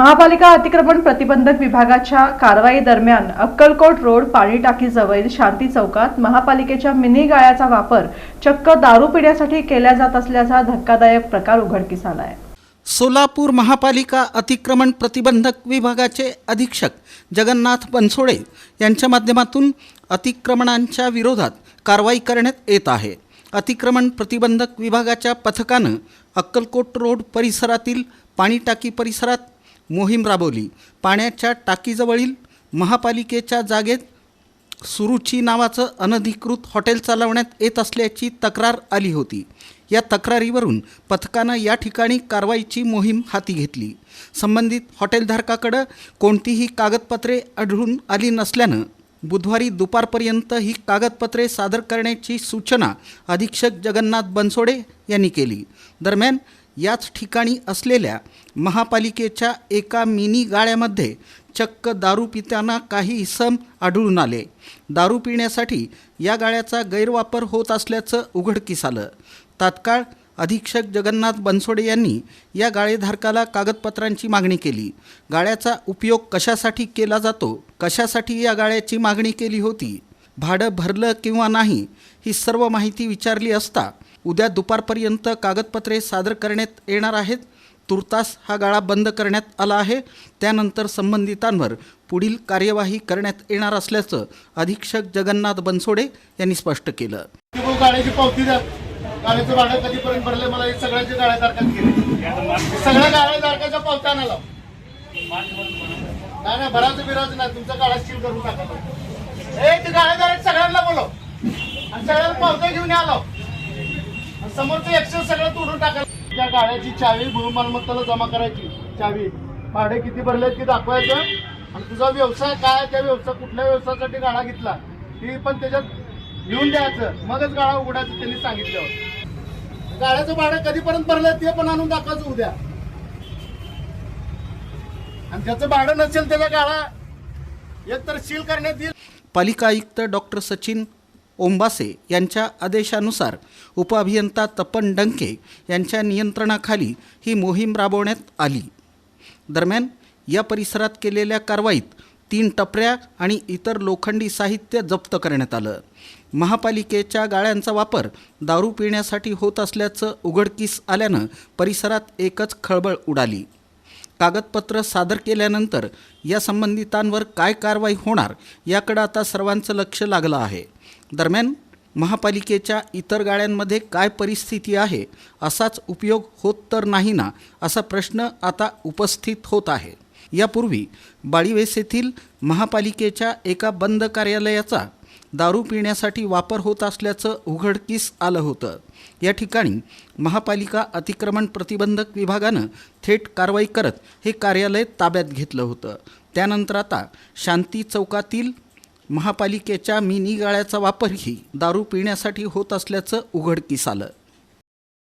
महापालिका अतिक्रमण प्रतिबंधक विभागाच्या कारवाई दरम्यान अक्कलकोट रोड पाणी टाकीजवळील शांती चौकात महापालिकेच्या मिनी गाळ्याचा वापर चक्क दारू पिण्यासाठी केला जात असल्याचा धक्कादायक प्रकार उघडकीस आला आहे। सोलापूर महापालिका अतिक्रमण प्रतिबंधक विभागाचे अधीक्षक जगन्नाथ बनसोडे यांच्या माध्यमातून अतिक्रमणांच्या विरोधात कारवाई करण्यात येत आहे। अतिक्रमण प्रतिबंधक विभागाच्या पथकानं अक्कलकोट रोड परिसरातील पाणी टाकी परिसरात मोहीम राबवली। पाण्याच्या टाकीजवळील महापालिकेच्या जागेत सुरुची नावाचं अनधिकृत हॉटेल चालवण्यात येत असल्याची तक्रार आली होती। या तक्रारीवरून पथकानं या ठिकाणी कारवाईची मोहीम हाती घेतली। संबंधित हॉटेलधारकाकडे कोणतीही कागदपत्रे आढळून आली नसल्यानं बुधवारी दुपारपर्यंत ही कागदपत्रे सादर करण्याची सूचना अधीक्षक जगन्नाथ बनसोडे यांनी केली। दरम्यान याच ठिकाणी असलेल्या महापालिकेच्या एका मिनी गाळ्यामध्ये चक्क दारू पिताना काही इसम आढळून आले। दारू पिण्यासाठी या गाळ्याचा गैरवापर होत असल्याचं उघडकीस आलं। तात्काळ अधीक्षक जगन्नाथ बनसोडे यांनी या गाळेधारकाला कागदपत्रांची मागणी केली। गाळ्याचा उपयोग कशासाठी केला जातो, कशासाठी या गाळ्याची मागणी केली होती, भाडं भरलं किंवा नाही, ही सर्व माहिती विचारली असता उद्या दुपारपर्यंत कागदपत्रे सादर करण्यात येणार आहेत। तुर्तास हा गाळा बंद करण्यात आला आहे। त्यानंतर संबंधितांवर पुढील कार्यवाही करण्यात येणार असल्याचं अधीक्षक जगन्नाथ बनसोडे यांनी स्पष्ट केलं। गाड्याची पावती द्या, गाड्याचं भाडं कधीपर्यंत भरले मला हे सगळ्यांचे गाळेधारकात केले, सगळ्या गाळेधारकाच्या पावत्या आणायला नाही भराचं बिराचं नाही, तुमचा गाळा सील करून टाका। ते गाळेधारक सगळ्यांना बोलव आणि सगळ्यांना पावत्या घेऊन आलो, समोरचं एक्सेस सगळं तोडून टाकायला। त्या गाळ्याची चावी भूमालमत्ताला जमा करायची, चावी भाडे किती भरले ते दाखवायचं आणि तुझा व्यवसाय काय, त्या व्यवसाय कुठल्या व्यवसायासाठी गाळा घेतला ती पण त्याच्यात लिहून द्यायचं, मगच गाळा उघडायचं त्यांनी सांगितल्यावर। गाळ्याचं भाडं कधीपर्यंत भरलं ते पण आणून दाखवायचं उद्या, आणि ज्याचं भाडं नसेल त्याचा गाळा एकतर सील करण्यात येईल। पालिका आयुक्त डॉक्टर सचिन ओंबासे यांच्या आदेशानुसार उपअभियंता तपन डंके यांच्या नियंत्रणाखाली ही मोहीम राबवण्यात आली। दरम्यान या परिसरात केलेल्या कारवाईत 3 टपऱ्या आणि इतर लोखंडी साहित्य जप्त करण्यात आलं। महापालिकेच्या गाळ्यांचा वापर दारू पिण्यासाठी होत असल्याचं उघडकीस आल्यानं परिसरात एकच खळबळ उडाली। कागदपत्र सादर केल्यानंतर या संबंधितांवर काय कारवाई होणार याकडे आता सर्वांचं लक्ष लागलं आहे। दरम्यान महापालिकेच्या इतर गाळ्यांमध्ये काय परिस्थिती आहे, असाच उपयोग होत तर नाही ना, असा प्रश्न आता उपस्थित होत आहे। यापूर्वी बाळीवेस येथील महापालिकेच्या एका बंद कार्यालयाचा दारू पिण्यासाठी वापर होत असल्याचं उघडकीस आलं होतं। या ठिकाणी महापालिका अतिक्रमण प्रतिबंधक विभागानं थेट कारवाई करत हे कार्यालय ताब्यात घेतलं होतं। त्यानंतर आता शांती चौकातील महापालिकेच्या मिनी गाळ्याचा वापरही दारू पिण्यासाठी होत असल्याचं उघडकीस आलं।